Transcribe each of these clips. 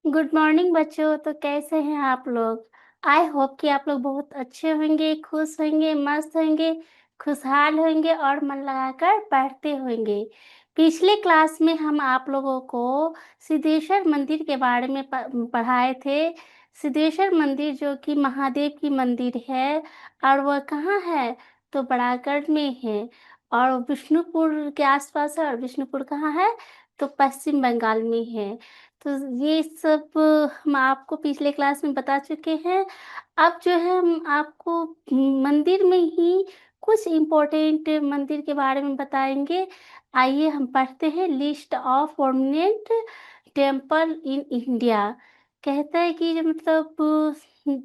Good morning बच्चों। तो कैसे हैं आप लोग? आई होप कि आप लोग बहुत अच्छे होंगे, खुश होंगे, मस्त होंगे, खुशहाल होंगे और मन लगाकर पढ़ते होंगे। पिछले क्लास में हम आप लोगों को सिद्धेश्वर मंदिर के बारे में पढ़ाए थे। सिद्धेश्वर मंदिर जो कि महादेव की मंदिर है और वह कहाँ है? तो बड़ागढ़ में है और विष्णुपुर के आसपास है। और विष्णुपुर कहाँ है? तो पश्चिम बंगाल में है। तो ये सब हम आपको पिछले क्लास में बता चुके हैं। अब जो है हम आपको मंदिर में ही कुछ इम्पोर्टेंट मंदिर के बारे में बताएंगे। आइए हम पढ़ते हैं list of prominent temple in India. कहता है कि जो मतलब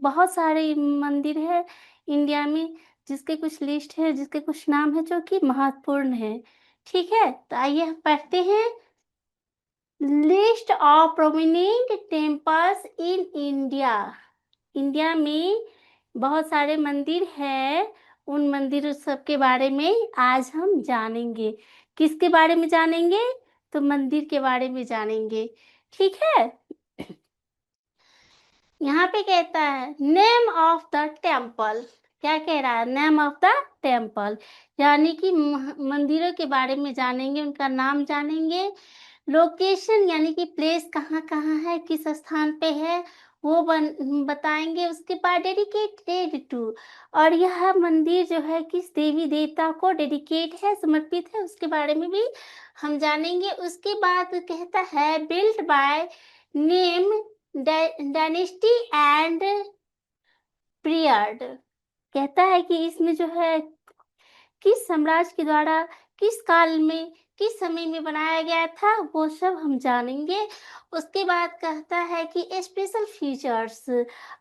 बहुत सारे मंदिर है इंडिया में, जिसके कुछ लिस्ट है, जिसके कुछ नाम है जो कि महत्वपूर्ण है। ठीक है, तो आइए हम पढ़ते हैं list of prominent temples in India. India में बहुत सारे मंदिर हैं। उन मंदिर सब के बारे में आज हम जानेंगे। किसके बारे में जानेंगे? तो मंदिर के बारे में जानेंगे। ठीक है, यहाँ पे कहता है नेम ऑफ द टेम्पल। क्या कह रहा है? नेम ऑफ द टेम्पल, यानी कि मंदिरों के बारे में जानेंगे, उनका नाम जानेंगे। लोकेशन यानी कि प्लेस कहाँ कहाँ है, किस स्थान पे है, वो बताएंगे। उसके बाद डेडिकेटेड टू, और यह मंदिर जो है किस देवी देवता को डेडिकेट है, समर्पित है, उसके बारे में भी हम जानेंगे। उसके बाद कहता है built by name dynasty and period. कहता है कि इसमें जो है किस साम्राज्य के द्वारा, किस काल में, किस समय में बनाया गया था, वो सब हम जानेंगे। उसके बाद कहता है कि स्पेशल फीचर्स,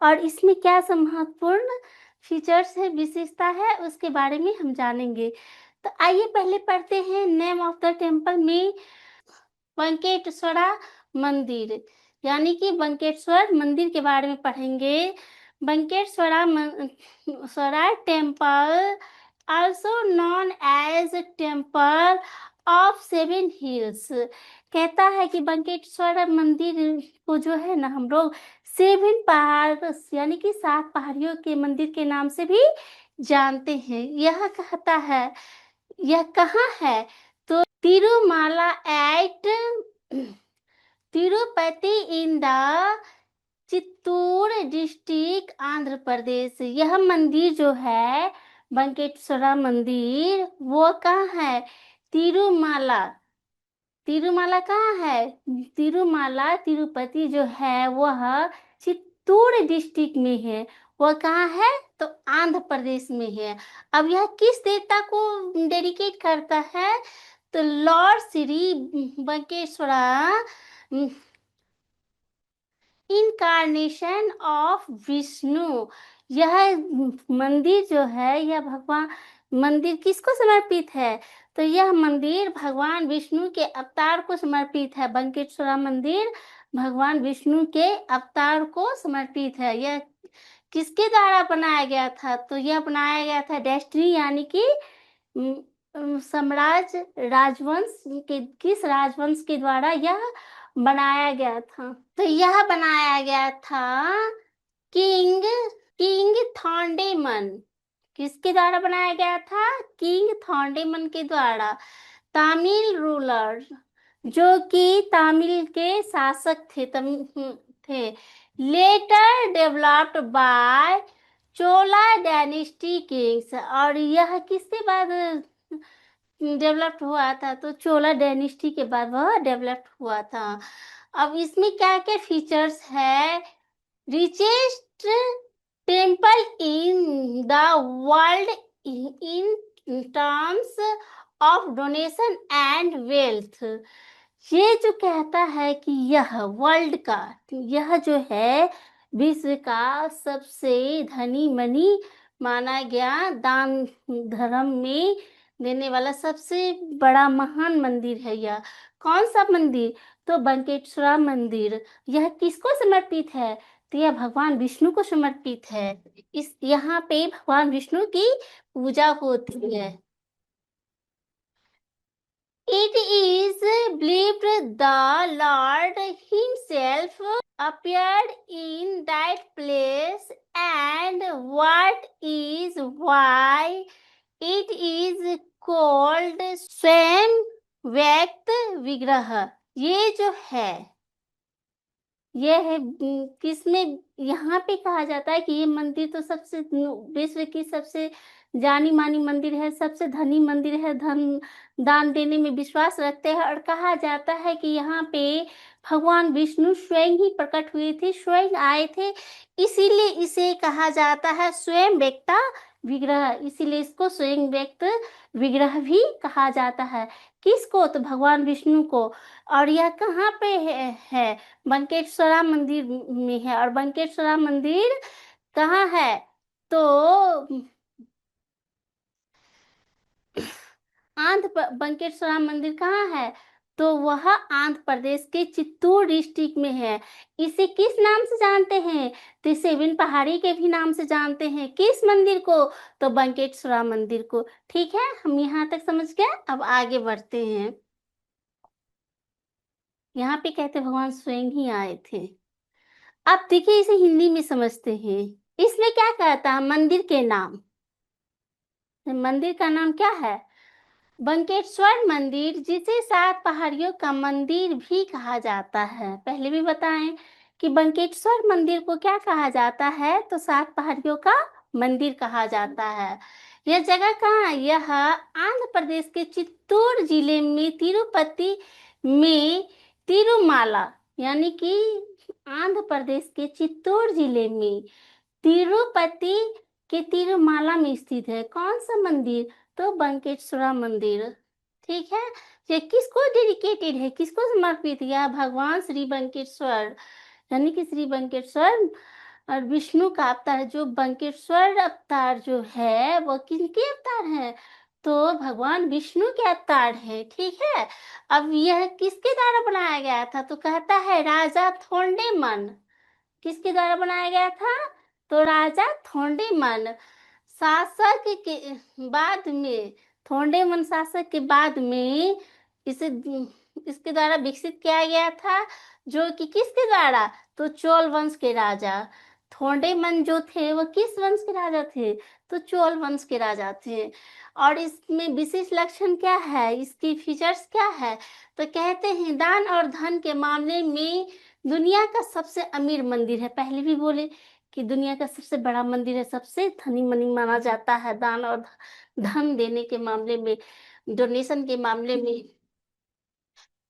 और इसमें क्या सब महत्वपूर्ण फीचर्स है, विशेषता है, उसके बारे में हम जानेंगे। तो आइए पहले पढ़ते हैं नेम ऑफ द टेम्पल में वेंकटेश्वरा मंदिर, यानी कि वेंकटेश्वर मंदिर के बारे में पढ़ेंगे। Venkateswara temple also known as temple of seven hills. कहता है कि वेंकटेश्वर मंदिर को जो है ना हम लोग सेवन पहाड़ यानी कि 7 पहाड़ियों के मंदिर के नाम से भी जानते हैं। यह कहता है यह कहाँ है? तो Tirumala at Tirupati in the Chittoor district Andhra Pradesh. यह मंदिर जो है वेंकटेश्वरा मंदिर, वो कहाँ है? तिरुमाला। तिरुमाला कहाँ है? तिरुमाला तिरुपति जो है वह चित्तूर डिस्ट्रिक्ट में है। वह कहाँ है? तो आंध्र प्रदेश में है। अब यह किस देवता को डेडिकेट करता है? तो lord Shri Venkateswara incarnation of Vishnu. यह मंदिर जो है, यह भगवान मंदिर किसको समर्पित है? तो यह मंदिर भगवान विष्णु के अवतार को समर्पित है। वेंकटेश्वरा मंदिर भगवान विष्णु के अवतार को समर्पित है। यह किसके द्वारा बनाया गया था? तो यह बनाया गया था डेस्टिनी, यानी कि साम्राज्य राजवंश के, किस राजवंश के द्वारा यह बनाया गया था? तो यह बनाया गया था किंग किंग थॉन्डेमन। किसके द्वारा बनाया गया था? किंग थॉन्डेमन के द्वारा। तमिल रूलर, जो कि तमिल के शासक थे, थे। Later developed by Chola dynasty kings, और यह किसके बाद डेवलप्ड हुआ था? तो चोला डायनेस्टी के बाद वह डेवलप्ड हुआ था। अब इसमें क्या क्या फीचर्स है? Richest temple in the world in terms of donation and wealth. ये जो कहता है कि यह वर्ल्ड का, यह जो है विश्व का सबसे धनी मनी माना गया, दान धर्म में देने वाला सबसे बड़ा महान मंदिर है यह। कौन सा मंदिर? तो वेंकटेश्वरा मंदिर। यह किसको समर्पित है? तो यह भगवान विष्णु को समर्पित है। इस यहाँ पे भगवान विष्णु की पूजा होती है। It is believed the Lord Himself appeared in that place, and what is why it is called स्वयं व्यक्त विग्रह। ये जो है ये है किसमें यहाँ पे कहा जाता है कि ये मंदिर तो सबसे विश्व की सबसे जानी मानी मंदिर है, सबसे धनी मंदिर है, धन दान देने में विश्वास रखते हैं। और कहा जाता है कि यहाँ पे भगवान विष्णु स्वयं ही प्रकट हुए थे, स्वयं आए थे, इसीलिए इसे कहा जाता है स्वयं व्यक्ता विग्रह। इसीलिए इसको स्वयं व्यक्त विग्रह भी कहा जाता है। किसको? तो भगवान विष्णु को। और यह कहाँ पे है? बंकेश्वरा मंदिर में है। और बंकेश्वरा मंदिर कहाँ है? तो बंकेश्वरा मंदिर कहाँ है? तो वह आंध्र प्रदेश के चित्तूर डिस्ट्रिक्ट में है। इसे किस नाम से जानते हैं? तो सेवन पहाड़ी के भी नाम से जानते हैं। किस मंदिर को? तो बंकेश्वरा मंदिर को। ठीक है, हम यहाँ तक समझ गए। अब आगे बढ़ते हैं। यहाँ पे कहते भगवान स्वयं ही आए थे। अब देखिए इसे हिंदी में समझते हैं। इसमें क्या कहता है? मंदिर के नाम। मंदिर का नाम क्या है? बंकेश्वर मंदिर, जिसे 7 पहाड़ियों का मंदिर भी कहा जाता है। पहले भी बताएं कि बंकेश्वर मंदिर को क्या कहा जाता है? तो 7 पहाड़ियों का मंदिर कहा जाता है। यह जगह कहाँ है? यह आंध्र प्रदेश के चित्तूर जिले में तिरुपति में तिरुमाला, यानी कि आंध्र प्रदेश के चित्तूर जिले में तिरुपति के तिरुमाला में स्थित है। कौन सा मंदिर? तो बंकेश्वरा मंदिर। ठीक है, ये किसको डेडिकेटेड है? किसको समर्पित? यह भगवान श्री बंकेश्वर, यानी कि श्री बंकेश्वर और विष्णु का अवतार है। जो बंकेश्वर अवतार जो है वो किनके अवतार है? तो भगवान विष्णु के अवतार है। ठीक है, अब यह किसके द्वारा बनाया गया था? तो कहता है राजा थोंडेमन। किसके द्वारा बनाया गया था? तो राजा थोंडेमन शासक के बाद में, थोंडेमन शासक के बाद में इसे इसके द्वारा विकसित किया गया था। जो कि किसके द्वारा? तो चोल वंश के राजा थोंडेमन जो थे वो किस वंश के राजा थे? तो चोल वंश के राजा थे। और इसमें विशेष लक्षण क्या है? इसकी फीचर्स क्या है? तो कहते हैं दान और धन के मामले में दुनिया का सबसे अमीर मंदिर है। पहले भी बोले कि दुनिया का सबसे बड़ा मंदिर है, सबसे धनी मनी माना जाता है दान और धन देने के मामले में, डोनेशन के मामले में।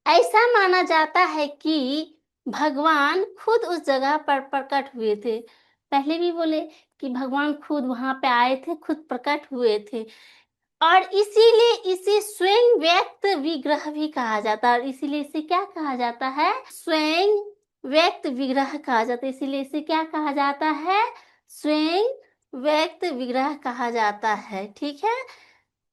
ऐसा माना जाता है कि भगवान खुद उस जगह पर प्रकट हुए थे। पहले भी बोले कि भगवान खुद वहां पे आए थे, खुद प्रकट हुए थे। और इसीलिए इसे स्वयं व्यक्त विग्रह भी कहा जाता है। और इसीलिए इसे क्या कहा जाता है? स्वयं व्यक्त विग्रह कहा जाता है। इसीलिए इसे क्या कहा जाता है? स्वयं व्यक्त विग्रह कहा जाता है। ठीक है,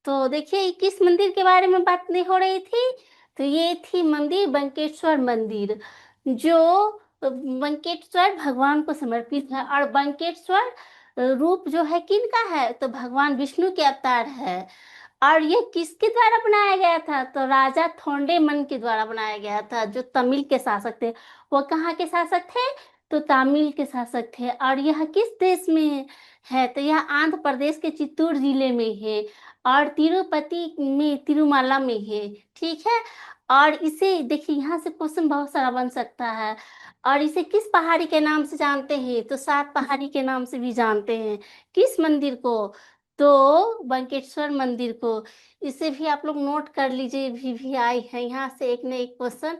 तो देखिए किस मंदिर के बारे में बात नहीं हो रही थी? तो ये थी मंदिर बंकेश्वर मंदिर, जो बंकेश्वर भगवान को समर्पित है। और बंकेश्वर रूप जो है किनका है? तो भगवान विष्णु के अवतार है। और ये किसके द्वारा बनाया गया था? तो राजा थोंडेमन के द्वारा बनाया गया था, जो तमिल के शासक थे। वो कहाँ के शासक थे? तो तमिल के शासक थे। और यह किस देश में है? तो यह आंध्र प्रदेश के चित्तूर जिले में है और तिरुपति में तिरुमाला में है। ठीक है, और इसे देखिए यहाँ से क्वेश्चन बहुत सारा बन सकता है। और इसे किस पहाड़ी के नाम से जानते हैं? तो 7 पहाड़ी के नाम से भी जानते हैं। किस मंदिर को? तो बंकेश्वर मंदिर को। इसे भी आप लोग नोट कर लीजिए, VVI है, यहाँ से एक न एक क्वेश्चन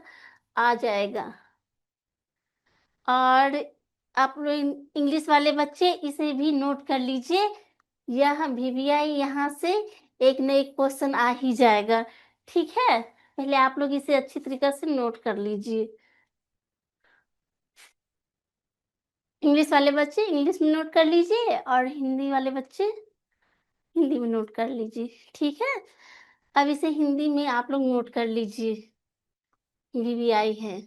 आ जाएगा। और आप लोग इंग्लिश वाले बच्चे इसे भी नोट कर लीजिए, यह VVI यहाँ से एक न एक क्वेश्चन आ ही जाएगा। ठीक है, पहले आप लोग इसे अच्छी तरीके से नोट कर लीजिए। इंग्लिश वाले बच्चे इंग्लिश में नोट कर लीजिए और हिंदी वाले बच्चे हिंदी में नोट कर लीजिए। ठीक है, अब इसे हिंदी में आप लोग नोट कर लीजिए, VVI है,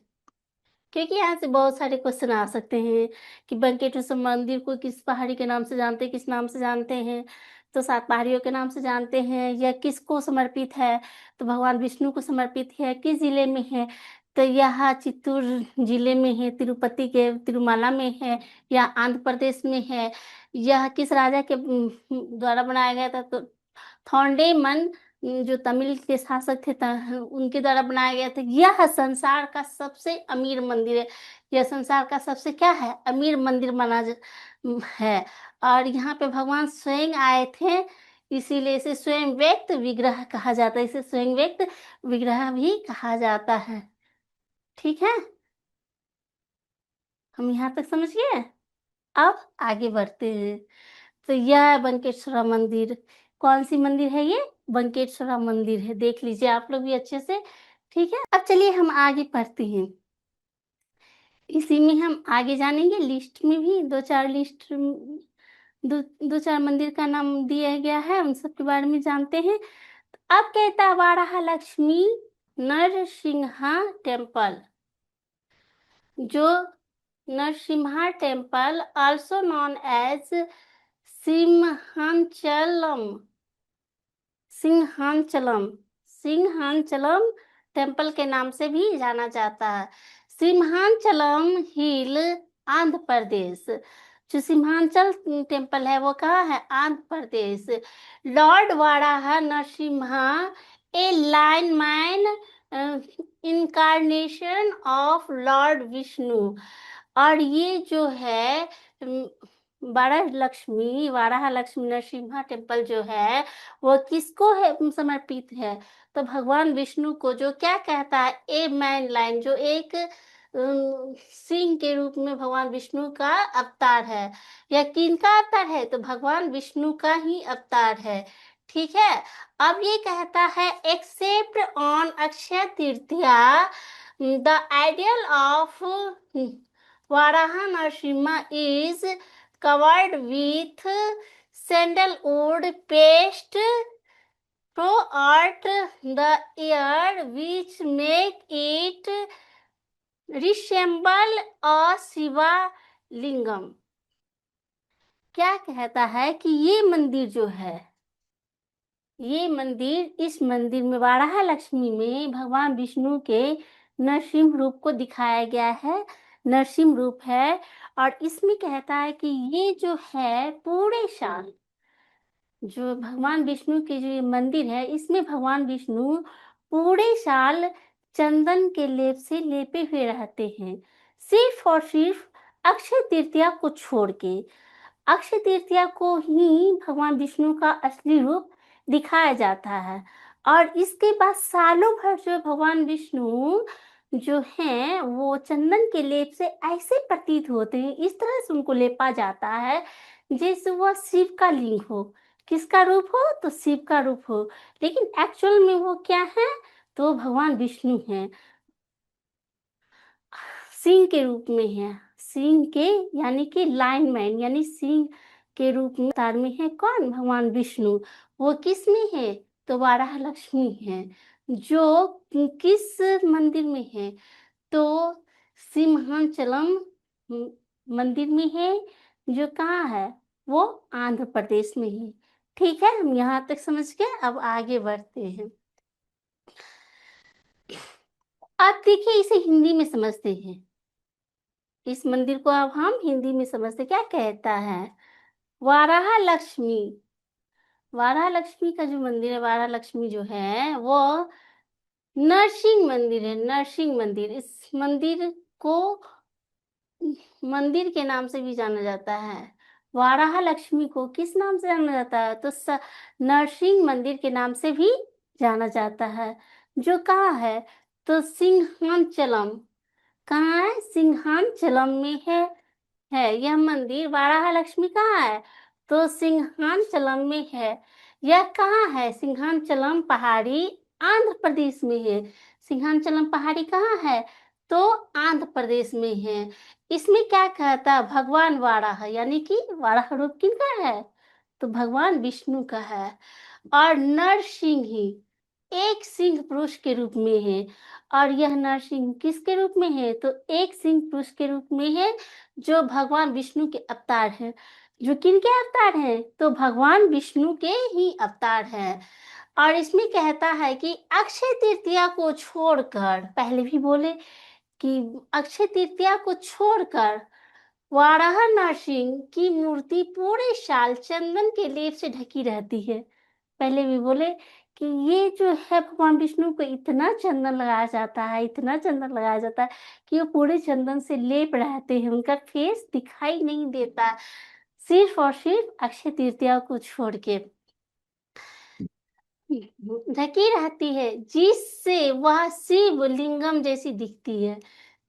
क्योंकि यहाँ से बहुत सारे क्वेश्चन आ सकते हैं कि बंकेश्वर मंदिर को किस पहाड़ी के नाम से जानते हैं, किस नाम से जानते हैं। तो 7 पहाड़ियों के नाम से जानते हैं। यह किसको समर्पित है? तो भगवान विष्णु को समर्पित है। किस जिले में है? तो यह चित्तूर जिले में है, तिरुपति के तिरुमाला में है या आंध्र प्रदेश में है। यह किस राजा के द्वारा बनाया गया था? तो थोंडेमन जो तमिल के शासक थे उनके द्वारा बनाया गया था। यह संसार का सबसे अमीर मंदिर है। यह संसार का सबसे क्या है? अमीर मंदिर है। और यहाँ पे भगवान स्वयं आए थे, इसीलिए इसे स्वयं व्यक्त विग्रह कहा जाता है। इसे स्वयं व्यक्त विग्रह भी कहा जाता है। ठीक है, हम यहाँ तक समझ गए। अब आगे बढ़ते हैं। तो यह है बंकेश्वरा मंदिर। कौन सी मंदिर है ये? बंकेश्वरा मंदिर है। देख लीजिए आप लोग भी अच्छे से। ठीक है, अब चलिए हम आगे पढ़ते हैं। इसी में हम आगे जानेंगे। लिस्ट में भी दो चार मंदिर का नाम दिया गया है, उन सब के बारे में जानते हैं। अब कहता है वाराह लक्ष्मी नरसिंहा टेम्पल। जो Narasimha temple also known as Simhachalam Simhachalam Simhachalam temple के नाम से भी जाना जाता है। सिंहांचलम हिल आंध्र प्रदेश। जो सिंहांचल टेम्पल है वो कहाँ है? Andhra Pradesh. Lord Varaha Narasimha a lion man incarnation of lord Vishnu. और ये जो है वाराह लक्ष्मी नरसिम्हा टेम्पल जो है वो किसको है समर्पित है? तो भगवान विष्णु को, जो क्या कहता है? ए मैन लाइन, जो एक सिंह के रूप में भगवान विष्णु का अवतार है। या किनका अवतार है? तो भगवान विष्णु का ही अवतार है। ठीक है, अब ये कहता है except on Akshaya Tritiya the ideal of Varaha Narasimha is covered with sandalwood paste throughout the year, which make it resemble a Shiva lingam. क्या कहता है कि ये मंदिर जो है, ये मंदिर, इस मंदिर में वाराह लक्ष्मी में भगवान विष्णु के नरसिंह रूप को दिखाया गया है। नरसिंह रूप है। और इसमें कहता है कि ये जो है पूरे साल, जो भगवान विष्णु के जो ये मंदिर है, इसमें भगवान विष्णु पूरे साल चंदन के लेप से लेपे हुए रहते हैं, सिर्फ और सिर्फ अक्षय तृतीया को छोड़ के। अक्षय तृतीया को ही भगवान विष्णु का असली रूप दिखाया जाता है। और इसके बाद सालों भर जो भगवान विष्णु जो हैं वो चंदन के लेप से ऐसे प्रतीत होते हैं, इस तरह से उनको लेपा जाता है जैसे वह शिव का लिंग हो। किसका रूप हो? तो शिव का रूप हो। लेकिन एक्चुअल में वो क्या है? तो भगवान विष्णु हैं, सिंह के रूप में है। सिंह के यानी कि लाइनमैन, यानी सिंह के रूप में अवतार में है। कौन? भगवान विष्णु। वो किस में है? तो वाराह लक्ष्मी है। जो किस मंदिर में है? तो सिंहांचलम मंदिर में है, जो कहाँ है? वो आंध्र प्रदेश में है। ठीक है, हम यहाँ तक समझ गए। अब आगे बढ़ते हैं। अब देखिए, इसे हिंदी में समझते हैं। इस मंदिर को अब हम हिंदी में समझते। क्या कहता है? वाराह लक्ष्मी, वाराह लक्ष्मी का जो मंदिर है, वाराह लक्ष्मी जो है वो नरसिंह मंदिर है। नरसिंह मंदिर, इस मंदिर को मंदिर के नाम से भी जाना जाता है। वाराह लक्ष्मी को किस नाम से जाना जाता है? तो नरसिंह मंदिर के नाम से भी जाना जाता है। जो कहाँ है? तो सिंहांचलम। कहाँ है? सिंहांचलम में है यह मंदिर। वाराह लक्ष्मी कहाँ है? तो सिंहांचलम में है। यह कहाँ है? सिंहांचलम पहाड़ी आंध्र प्रदेश में है। सिंहांचलम पहाड़ी कहाँ है? तो आंध्र प्रदेश में है। इसमें क्या कहता है? भगवान वाराह, यानी कि वाराह रूप किनका है? तो भगवान विष्णु का है। और नरसिंह ही एक सिंह पुरुष के रूप में है। और यह नरसिंह किसके रूप में है? तो एक सिंह पुरुष के रूप में है, जो भगवान विष्णु के अवतार है। जो किनके अवतार हैं? तो भगवान विष्णु के ही अवतार हैं। और इसमें कहता है कि अक्षय तृतीया को छोड़कर, पहले भी बोले कि अक्षय तृतीया को छोड़कर वाराह नरसिंह की मूर्ति पूरे साल चंदन के लेप से ढकी रहती है। पहले भी बोले कि ये जो है भगवान विष्णु को इतना चंदन लगाया जाता है, इतना चंदन लगाया जाता है कि वो पूरे चंदन से लेप रहते हैं, उनका फेस दिखाई नहीं देता, सिर्फ और सिर्फ अक्षय तृतीया को छोड़ के ढकी रहती है, जिससे वह शिव लिंगम जैसी दिखती है।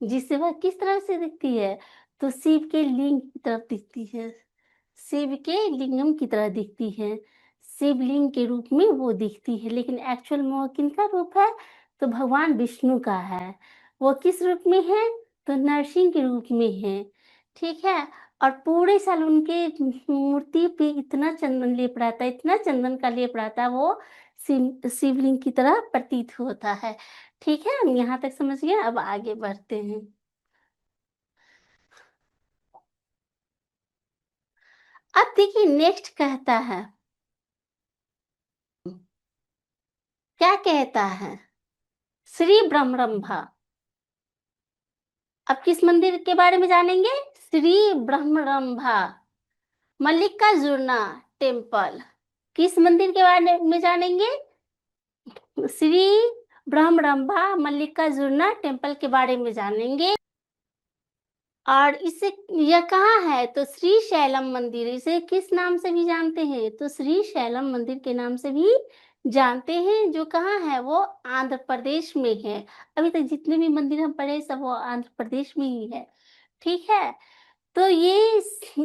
जिससे वह किस तरह से दिखती है? तो शिव के लिंग की तरफ दिखती है, शिव के लिंगम की तरह दिखती है, शिवलिंग के रूप में वो दिखती है। लेकिन एक्चुअल में वो किनका रूप है? तो भगवान विष्णु का है। वो किस रूप में है? तो नरसिंह के रूप में है। ठीक है। और पूरे साल उनके मूर्ति पे इतना चंदन लेप रहता है, इतना चंदन का लेप रहता है, वो शिवलिंग की तरह प्रतीत होता है। ठीक है, हम यहाँ तक समझ गए। अब आगे बढ़ते हैं। अब देखिए नेक्स्ट कहता है, क्या कहता है? श्री ब्रह्मरंभा। अब किस मंदिर के बारे में जानेंगे? श्री ब्रह्मरंभा मल्लिकार्जुना टेम्पल। किस मंदिर के बारे में जानेंगे? श्री ब्रह्मरंभा मल्लिकार्जुना टेम्पल के बारे में जानेंगे। और इसे, यह कहाँ है? तो श्री शैलम मंदिर। इसे किस नाम से भी जानते हैं? तो श्री शैलम मंदिर के नाम से भी जानते हैं। जो कहाँ है? वो आंध्र प्रदेश में है। अभी तक जितने भी मंदिर हम पढ़े सब वो आंध्र प्रदेश में ही है। ठीक है। तो ये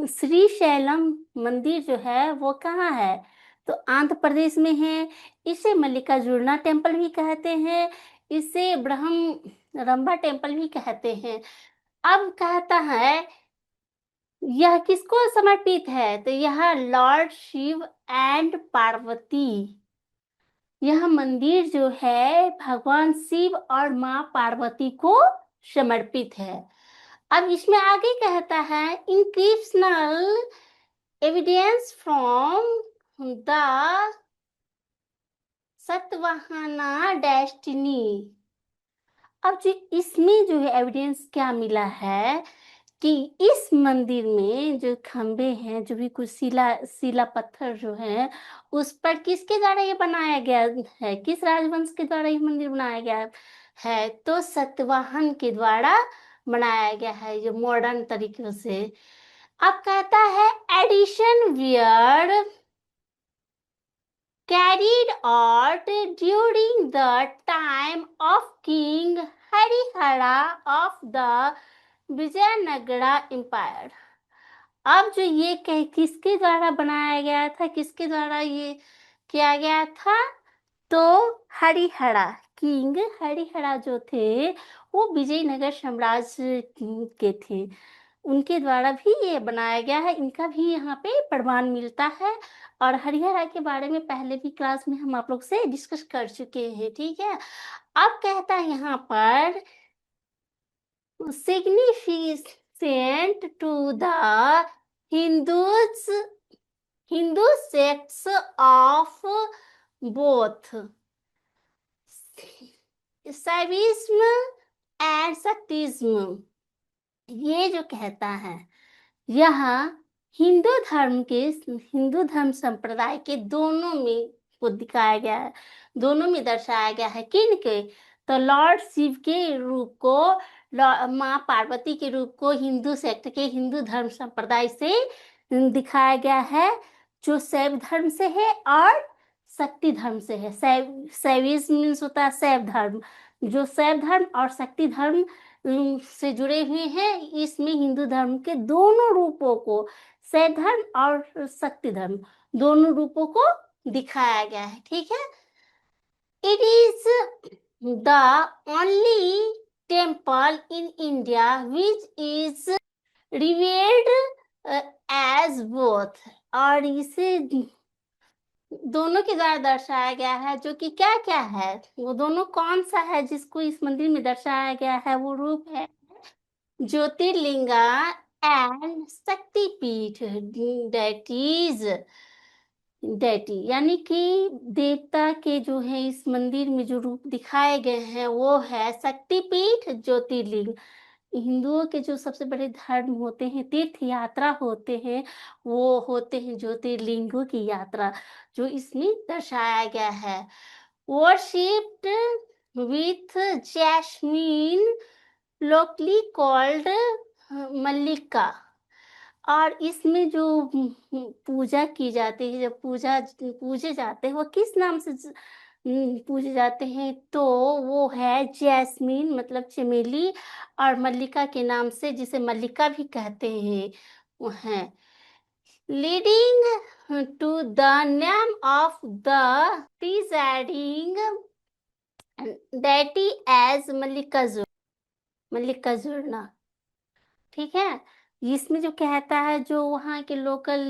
श्री शैलम मंदिर जो है वो कहाँ है? तो आंध्र प्रदेश में है। इसे मल्लिकार्जुना टेम्पल भी कहते हैं, इसे ब्रह्म रंभा टेम्पल भी कहते हैं। अब कहता है यह किसको समर्पित है? तो यह लॉर्ड शिव एंड पार्वती, यह मंदिर जो है भगवान शिव और माँ पार्वती को समर्पित है। अब इसमें आगे कहता है inscriptional evidence from the Satavahana dynasty. अब जो इसमें जो है एविडेंस क्या मिला है कि इस मंदिर में जो खंबे हैं, जो भी कुछ शिला शिला पत्थर जो है, उस पर किसके द्वारा ये बनाया गया है? किस राजवंश के द्वारा ये मंदिर बनाया गया है? तो सतवाहन के द्वारा बनाया गया है, जो मॉडर्न तरीके से। अब कहता है addition were carried out during the time of King Harihara of the Vijayanagara Empire। अब जो ये किसके द्वारा बनाया गया था, किसके द्वारा ये किया गया था? तो हरिहरा, किंग हरिहरा जो थे वो विजयनगर साम्राज्य के थे, उनके द्वारा भी ये बनाया गया है। इनका भी यहाँ पे प्रमाण मिलता है। और हरिहरा के बारे में पहले भी क्लास में हम आप लोग से डिस्कस कर चुके हैं। ठीक है। अब कहता है यहाँ पर significant to the Hindus Hindu sects of both Shaivism and Shaktism. ये जो कहता है यह हिंदू धर्म संप्रदाय के दोनों में को दिखाया गया है, दोनों में दर्शाया गया है। किन के? तो लॉर्ड शिव के रूप को, माँ पार्वती के रूप को हिंदू सेक्ट के, हिंदू धर्म संप्रदाय से दिखाया गया है, जो शैव धर्म से है और शक्ति धर्म से है। शैविज्म मीन्स होता है शैव धर्म। जो शैव धर्म और शक्ति धर्म से जुड़े हुए हैं, इसमें हिंदू धर्म के दोनों रूपों को, शैव धर्म और शक्ति धर्म, दोनों रूपों को दिखाया गया है। ठीक है। It is the only temple in India which is revered as both. और इसे दोनों के द्वारा दर्शाया गया है, जो कि क्या क्या है? वो दोनों कौन सा है जिसको इस मंदिर में दर्शाया गया है? वो रूप है ज्योतिर्लिंगा एंड शक्तिपीठ, दैट इज डेटी, यानी कि देवता के जो है इस मंदिर में जो रूप दिखाए गए हैं वो है शक्तिपीठ, ज्योतिर्लिंग। हिंदुओं के जो सबसे बड़े धर्म होते हैं, तीर्थ यात्रा होते हैं, वो होते हैं ज्योतिर्लिंगों की यात्रा, जो इसमें दर्शाया गया है। Worshipped with jasmine, locally called mallika. और इसमें जो पूजा की जाती है, जब पूजे जाते हैं, वो किस नाम से पूजे जाते हैं, तो वो है जैस्मीन मतलब चमेली, और मल्लिका के नाम से, जिसे मल्लिका भी कहते हैं, वो है leading to the name of the presiding deity as Mallikarjuna. ठीक है, इसमें जो कहता है, जो वहाँ के लोकल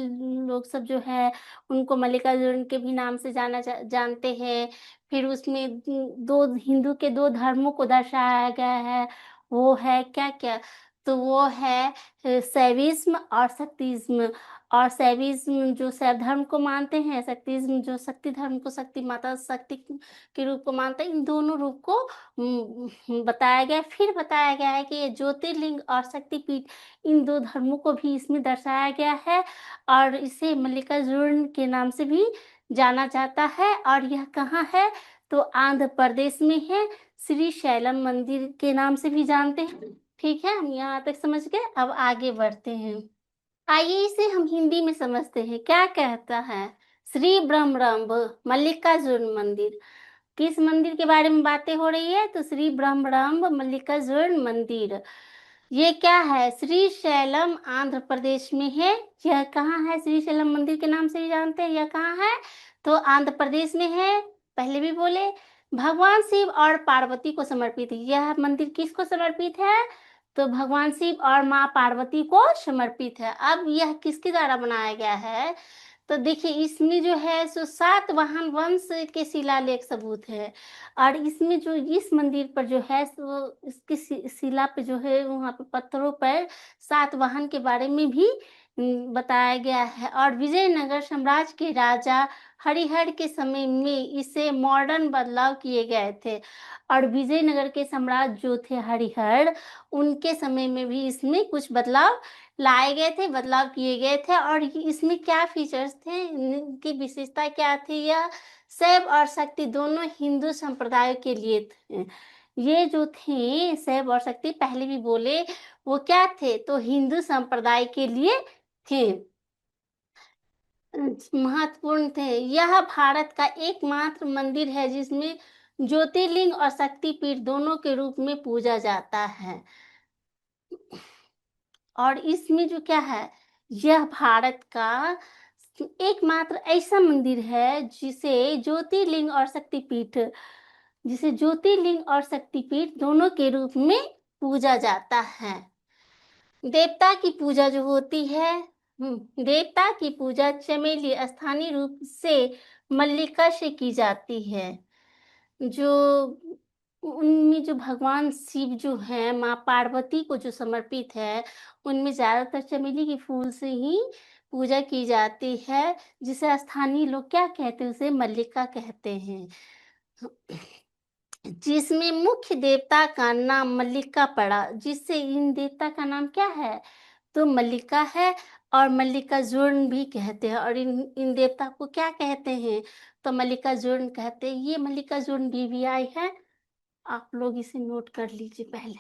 लोग सब जो है उनको मल्लिकार्जुन के भी नाम से जानते हैं। फिर उसमें दो हिंदू के दो धर्मों को दर्शाया गया है, वो है क्या क्या, तो वो है शैविज्म और शक्तिज्म। और शैविज्म जो शैव धर्म को मानते हैं, शक्तिज्म जो शक्ति धर्म को, शक्ति माता शक्ति के रूप को मानते हैं। इन दोनों रूप को बताया गया। फिर बताया गया है कि ये ज्योतिर्लिंग और शक्तिपीठ, इन दो धर्मों को भी इसमें दर्शाया गया है, और इसे मल्लिकार्जुन के नाम से भी जाना जाता है। और यह कहाँ है, तो आंध्र प्रदेश में है, श्री शैलम मंदिर के नाम से भी जानते हैं। ठीक है, हम यहाँ तक समझ गए, अब आगे बढ़ते हैं। आइए इसे हम हिंदी में समझते हैं, क्या कहता है। श्री ब्रह्मरंभ मल्लिकार्जुन मंदिर, किस मंदिर के बारे में बातें हो रही है, तो श्री ब्रह्मरंभ मल्लिकार्जुन मंदिर। ये क्या है, श्री शैलम आंध्र प्रदेश में है। यह कहाँ है, श्री शैलम मंदिर के नाम से भी जानते हैं, यह कहाँ है, तो आंध्र प्रदेश में है। पहले भी बोले, भगवान शिव और पार्वती को समर्पित है। यह मंदिर किसको समर्पित है, तो भगवान शिव और माँ पार्वती को समर्पित है। अब यह किसके द्वारा बनाया गया है, तो देखिए इसमें जो है सो सातवाहन वंश के शिलालेख सबूत है। और इसमें जो इस मंदिर पर जो है सो इसकी शिला पे जो है, वहाँ पे पत्थरों पर सातवाहन के बारे में भी बताया गया है। और विजयनगर साम्राज्य के राजा हरिहर के समय में इसे मॉडर्न बदलाव किए गए थे। और विजयनगर के सम्राट जो थे हरिहर, उनके समय में भी इसमें कुछ बदलाव लाए गए थे, बदलाव किए गए थे। और इसमें क्या फीचर्स थे, इनकी विशेषता क्या थी, यह शैव और शक्ति दोनों हिंदू संप्रदाय के लिए थे। ये जो थे शैव और शक्ति, पहले भी बोले, वो क्या थे, तो हिंदू संप्रदाय के लिए थे, महत्वपूर्ण थे। यह भारत का एकमात्र मंदिर है जिसमें ज्योतिर्लिंग और शक्तिपीठ दोनों के रूप में पूजा जाता है। और इसमें जो क्या है, यह भारत का एकमात्र ऐसा मंदिर है जिसे ज्योतिर्लिंग और शक्तिपीठ दोनों के रूप में पूजा जाता है। देवता की पूजा जो होती है, देवता की पूजा चमेली स्थानीय रूप से मल्लिका से की जाती है। जो उनमें जो भगवान शिव जो है माँ पार्वती को जो समर्पित है, उनमें ज्यादातर चमेली के फूल से ही पूजा की जाती है, जिसे स्थानीय लोग क्या कहते हैं, उसे मल्लिका कहते हैं। जिसमें मुख्य देवता का नाम मल्लिका पड़ा, जिससे इन देवता का नाम क्या है, तो मल्लिका है। और मल्लिकार्जुन भी कहते हैं। और इन देवता को क्या कहते हैं, तो मल्लिकार्जुन कहते हैं। ये मल्लिकार्जुन BVI है, आप लोग इसे नोट कर लीजिए पहले,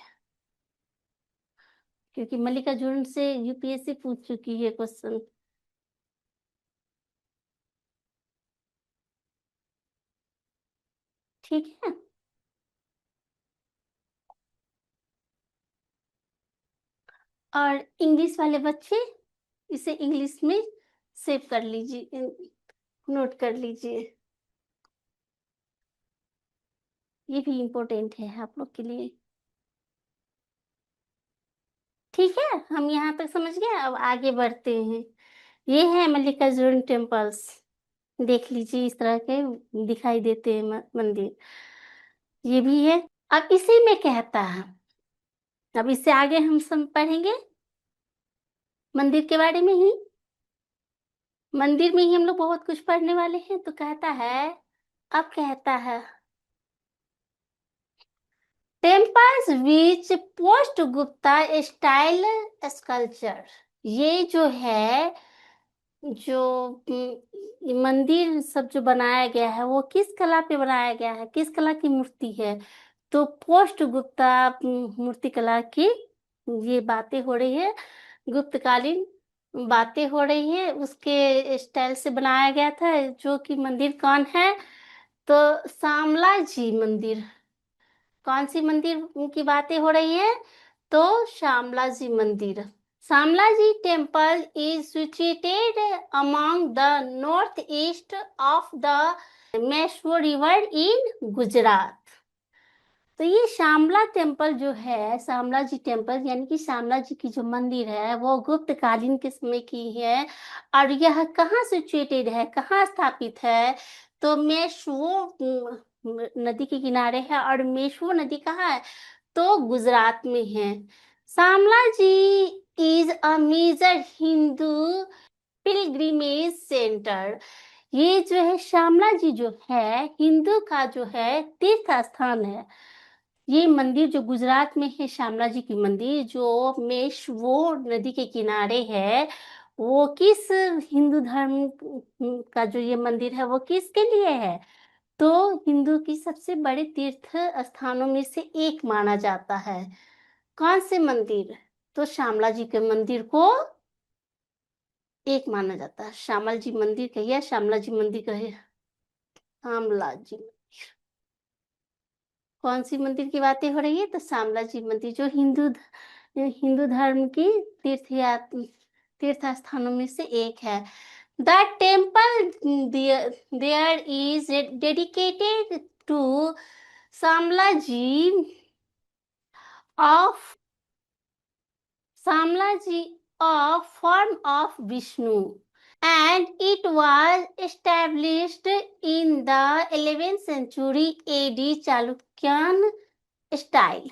क्योंकि मल्लिकार्जुन से UPSC पूछ चुकी है क्वेश्चन। ठीक है, और इंग्लिश वाले बच्चे इसे इंग्लिश में सेव कर लीजिए, नोट कर लीजिए, ये भी इम्पोर्टेंट है आप लोग के लिए। ठीक है, हम यहाँ तक समझ गए, अब आगे बढ़ते हैं। ये है मल्लिकार्जुन टेम्पल्स, देख लीजिए इस तरह के दिखाई देते हैं मंदिर, ये भी है। अब इसी में कहता है, अब इससे आगे हम सब पढ़ेंगे। मंदिर के बारे में ही, मंदिर में ही हम लोग बहुत कुछ पढ़ने वाले हैं। तो कहता है, अब कहता है, टेम्पल्स विच पोस्ट गुप्ता स्टाइल स्कल्पचर। ये जो है, जो मंदिर सब जो बनाया गया है वो किस कला पे बनाया गया है, किस कला की मूर्ति है? तो पोस्ट गुप्ता मूर्ति कला की ये बातें हो रही है, गुप्तकालीन बातें हो रही है, उसके स्टाइल से बनाया गया था। जो कि मंदिर कौन है? तो शामला जी मंदिर। कौन सी मंदिर की बातें हो रही है? तो शामला जी मंदिर। Shamla ji temple is situated among the north east of the Meshvo river in Gujarat. तो ये शामला टेम्पल जो है, शामला जी टेम्पल यानी कि शामला जी की जो मंदिर है वो गुप्त कालीन के समय की है। और यह कहाँ सिचुएटेड है, कहाँ स्थापित है? तो मेशवो नदी के किनारे है। और मेशवो नदी कहाँ है? तो गुजरात में है। Shamla ji is a major Hindu pilgrimage centre. ये जो है शामला जी जो है हिंदू का जो है तीर्थ स्थान है। ये मंदिर जो गुजरात में है, शामला जी की मंदिर जो मेशवो नदी के किनारे है, वो किस हिंदू धर्म का जो ये मंदिर है वो किसके लिए है? तो हिंदू की सबसे बड़े तीर्थ स्थानों में से एक माना जाता है। कौन से मंदिर? तो श्यामला जी के मंदिर को एक माना जाता है। श्यामल जी मंदिर कहिए, श्यामला जी मंदिर कहिए, श्यामला जी। कौन सी मंदिर की बातें हो रही है? तो श्यामला जी मंदिर जो हिंदू धर्म की तीर्थ स्थानों में से एक है। The temple there is dedicated to Shyamala ji of Samlaji, a form of Vishnu, and it was established in the 11th century AD Chalukyan style।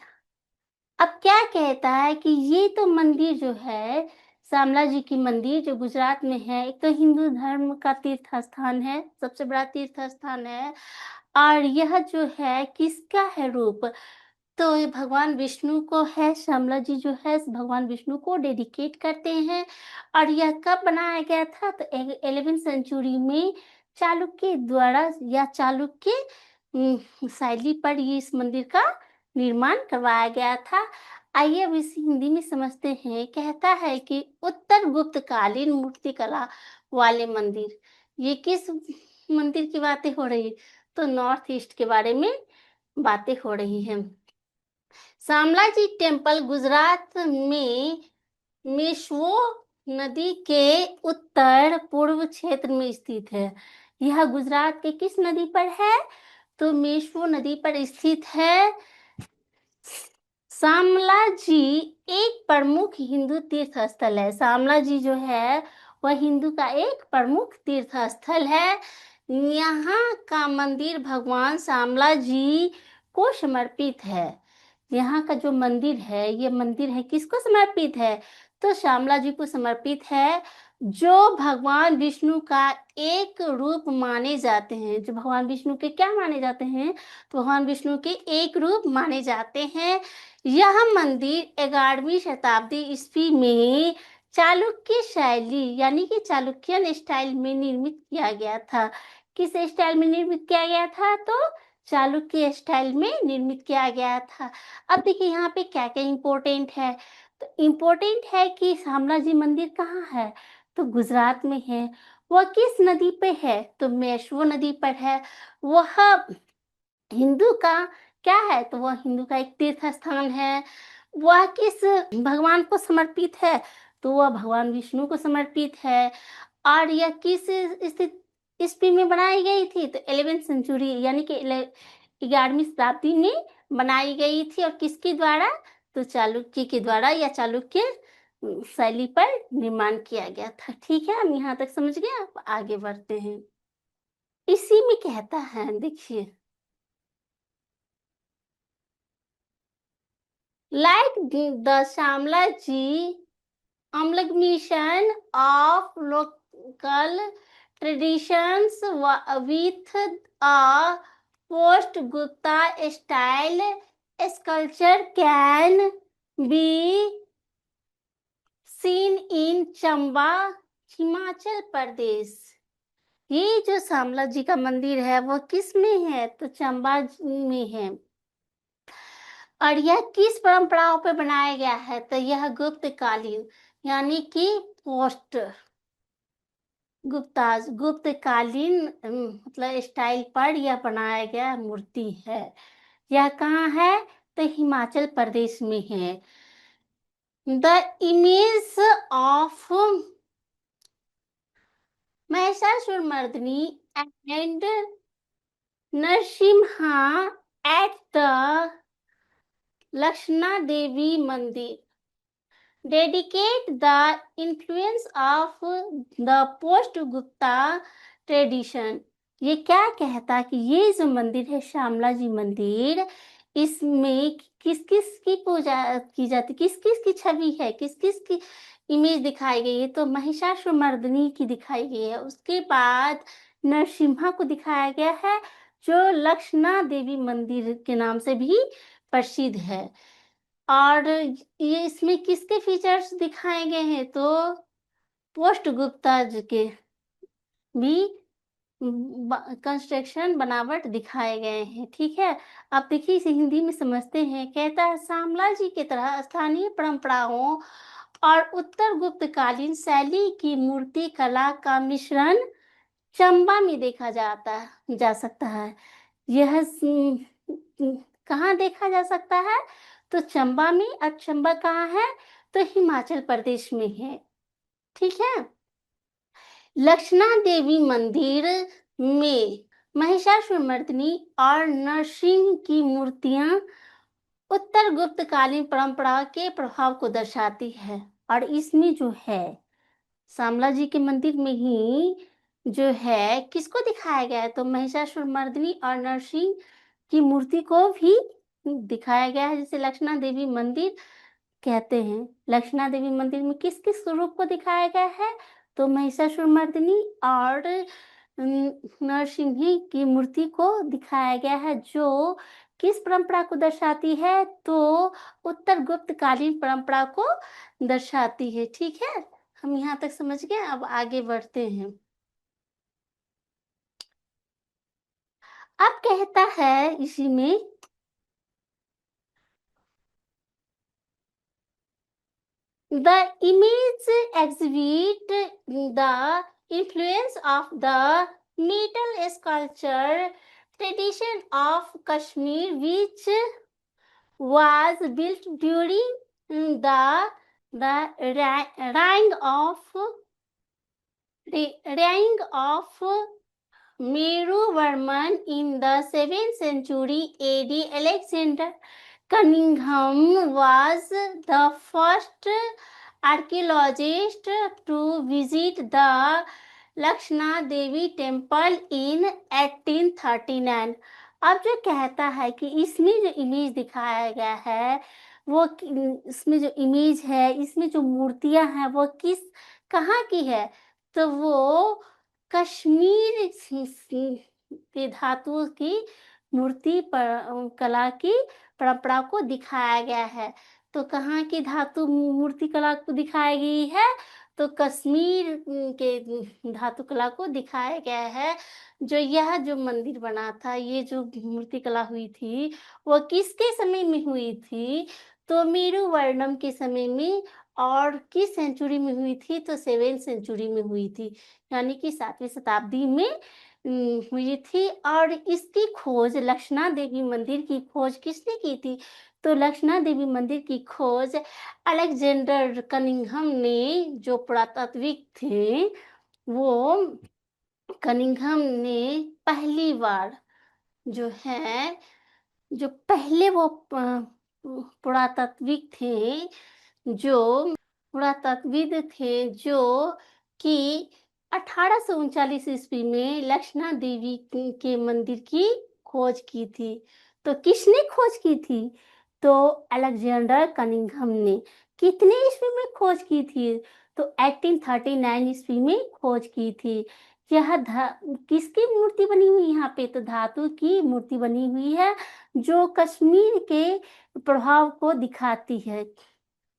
अब क्या कहता है कि ये तो मंदिर जो है, श्यामला जी की मंदिर जो गुजरात में है, एक तो हिंदू धर्म का तीर्थ स्थान है, सबसे बड़ा तीर्थ स्थान है। और यह जो है किसका है रूप? तो ये भगवान विष्णु को है। श्यामला जी जो है भगवान विष्णु को डेडिकेट करते हैं। और यह कब बनाया गया था? तो 11वीं सेंचुरी में चालुक्य द्वारा या चालुक्य शैली पर ये इस मंदिर का निर्माण करवाया गया था। आइए अब इसे हिंदी में समझते हैं। कहता है कि उत्तर गुप्तकालीन मूर्तिकला वाले मंदिर। ये किस मंदिर की बातें हो रही है? तो नॉर्थ ईस्ट के बारे में बातें हो रही है। शामला जी टेम्पल गुजरात में मेशवो नदी के उत्तर पूर्व क्षेत्र में स्थित है। यह गुजरात के किस नदी पर है? तो मेशवो नदी पर स्थित है। शामला जी एक प्रमुख हिंदू तीर्थ स्थल है। शामला जी जो है वह हिंदू का एक प्रमुख तीर्थ स्थल है। यहाँ का मंदिर भगवान शामला जी को समर्पित है। यहाँ का जो मंदिर है, ये मंदिर है किसको समर्पित है? तो श्यामला जी को समर्पित है, जो भगवान विष्णु का एक रूप माने जाते हैं। जो भगवान विष्णु के क्या माने जाते हैं? तो भगवान विष्णु के एक रूप माने जाते हैं। यह मंदिर 11वीं शताब्दी ईस्वी में चालुक्य शैली यानी कि चालुक्यन स्टाइल में निर्मित किया गया था। किस स्टाइल में निर्मित किया गया था? तो चालुक्य स्टाइल में निर्मित किया गया था। अब देखिए यहाँ पे क्या क्या इम्पोर्टेंट है। तो इम्पोर्टेंट है कि शामला जी मंदिर कहाँ है? तो गुजरात में है। वह किस नदी पे है? तो मेशवो नदी पर है। वह हिंदू का क्या है? तो वह हिंदू का एक तीर्थ स्थान है। वह किस भगवान को समर्पित है? तो वह भगवान विष्णु को समर्पित है। और यह किस स्थित ईस्वी में बनाई गई थी? तो 11वीं सेंचुरी यानी कि 11वीं शताब्दी में बनाई गई थी। और किसके द्वारा? तो चालुक्य के द्वारा या चालुक्य शैली पर निर्माण किया गया था। ठीक है, हम यहाँ तक समझ गए। अब आगे बढ़ते हैं। इसी में कहता है, देखिए, like the Shamla ji amalgamation of local traditions with a post-Gupta style sculpture can be seen in Chamba, Himachal Pradesh. ये जो श्यामला जी का मंदिर है वो किस में है? तो चंबा में है। और यह किस परंपराओं पे बनाया गया है? तो यह गुप्त कालीन यानी कि पोस्ट गुप्त कालीन मतलब स्टाइल पर यह बनाया गया मूर्ति है। यह कहाँ है? तो हिमाचल प्रदेश में है। The image of Mahishasuramardini and Narasimha at the Lakshana Devi Mandir dedicate the influence of the post Gupta tradition। ये क्या कहता कि ये जो मंदिर है श्यामला जी मंदिर, इसमें किस किस की पूजा की जाती, किस किस की छवि है, किस किस की इमेज दिखाई गई है? तो महिषासुरमर्दिनी की दिखाई गई है। उसके बाद नरसिम्हा को दिखाया गया है जो लक्षणा देवी मंदिर के नाम से भी प्रसिद्ध है। और ये इसमें किसके फीचर्स दिखाए गए हैं? तो पोस्ट गुप्ता जी के भी कंस्ट्रक्शन बनावट दिखाए गए हैं। ठीक है, अब देखिए इसे हिंदी में समझते हैं। कहता है श्यामला जी की तरह स्थानीय परंपराओं और उत्तर गुप्तकालीन शैली की मूर्ति कला का मिश्रण चंबा में देखा जा सकता है। यह कहाँ देखा जा सकता है? तो चंबा में। और चंबा कहाँ है? तो हिमाचल प्रदेश में है। ठीक है, लक्षणा देवी मंदिर में महिषासुरमर्दिनी और नरसिंह की मूर्तियां उत्तर गुप्तकालीन परंपरा के प्रभाव को दर्शाती है। और इसमें जो है श्यामला जी के मंदिर में ही जो है किसको दिखाया गया है? तो महिषासुरमर्दिनी और नरसिंह की मूर्ति को भी दिखाया गया है, जिसे लक्षणा देवी मंदिर कहते हैं। लक्षणा देवी मंदिर में किस किस रूप को दिखाया गया है? तो महिषासुरमर्दिनी और नरसिंह की मूर्ति को दिखाया गया है, जो किस परंपरा को दर्शाती है? तो उत्तर गुप्तकालीन परंपरा को दर्शाती है। ठीक है, हम यहाँ तक समझ गए। अब आगे बढ़ते हैं। अब कहता है इसी में the image exhibit the influence of the metal sculpture tradition of Kashmir, which was built during the reign of Meruvarman in the 7th century AD. Alexander Cunningham was the first archaeologist to visit the Lakshana Devi temple in 1839। अब जो कहता है कि इसमें जो image दिखाया गया है वो इसमें जो इमेज है, इसमें जो मूर्तियां हैं वो कहाँ की है? तो वो कश्मीर के धातुओं की मूर्ति पर कला की परंपरा को दिखाया गया है। तो कहाँ की धातु मूर्ति कला को दिखाई गई है? तो कश्मीर के धातु कला को दिखाया गया है। यह जो मंदिर बना था, ये जो मूर्ति कला हुई थी वो किसके समय में हुई थी? तो मेरुवर्णम के समय में। और किस सेंचुरी में हुई थी? तो 7th सेंचुरी में हुई थी, यानी कि 7वीं शताब्दी में हुई थी। और इसकी खोज लक्षणा देवी मंदिर की खोज किसने की थी? तो लक्षणा देवी मंदिर की खोज अलेक्जेंडर कनिंघम ने, जो पुरातात्विक थे, वो कनिंघम ने पहली बार जो है, जो पहले वो पुरातात्विक थे, जो पुरातत्वविद थे, जो कि 1839 ईस्वी में लक्षणा देवी के मंदिर की खोज की थी। तो किसने खोज की थी? तो अलेक्जेंडर कनिंघम ने। कितने ईस्वी में खोज की थी? तो 1839 ईस्वी में खोज की थी। यह किसकी मूर्ति बनी हुई यहाँ पे? तो धातु की मूर्ति बनी हुई है जो कश्मीर के प्रभाव को दिखाती है।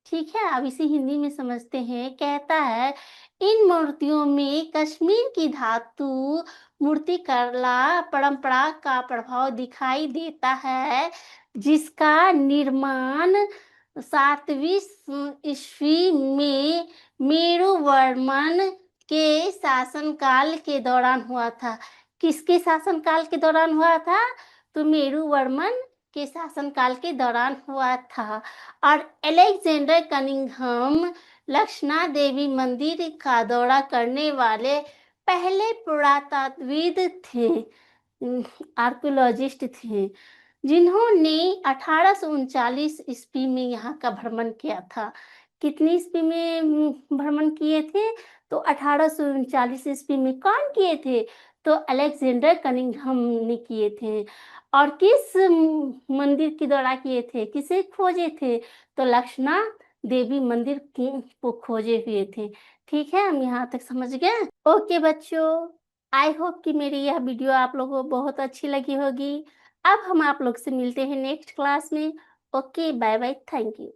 ठीक है, अब इसे हिंदी में समझते हैं। कहता है इन मूर्तियों में कश्मीर की धातु मूर्तिकला परंपरा का प्रभाव दिखाई देता है, जिसका निर्माण 7वीं ईस्वी में मेरुवर्मन के शासनकाल के दौरान हुआ था। किसके शासनकाल के दौरान हुआ था? तो मेरुवर्मन के शासनकाल के दौरान हुआ था। और अलेक्जेंडर कनिंघम लक्षणा देवी मंदिर का दौरा करने वाले पहले पुरातत्वविद थे, आर्कियोलॉजिस्ट थे, जिन्होंने 1839 ईस्वी में यहाँ का भ्रमण किया था। कितनी ईस्वी में भ्रमण किए थे? तो 1839 ईस्वी में। कौन किए थे? तो अलेक्जेंडर कनिंघम ने किए थे। और किस मंदिर की दौरा किए थे? किसे खोजे थे? तो लक्षणा देवी मंदिर को खोजे हुए थे। ठीक है, हम यहाँ तक समझ गए। ओके बच्चों, आई होप कि मेरी यह वीडियो आप लोगों को बहुत अच्छी लगी होगी। अब हम आप लोग से मिलते हैं नेक्स्ट क्लास में। Okay, bye bye, thank you.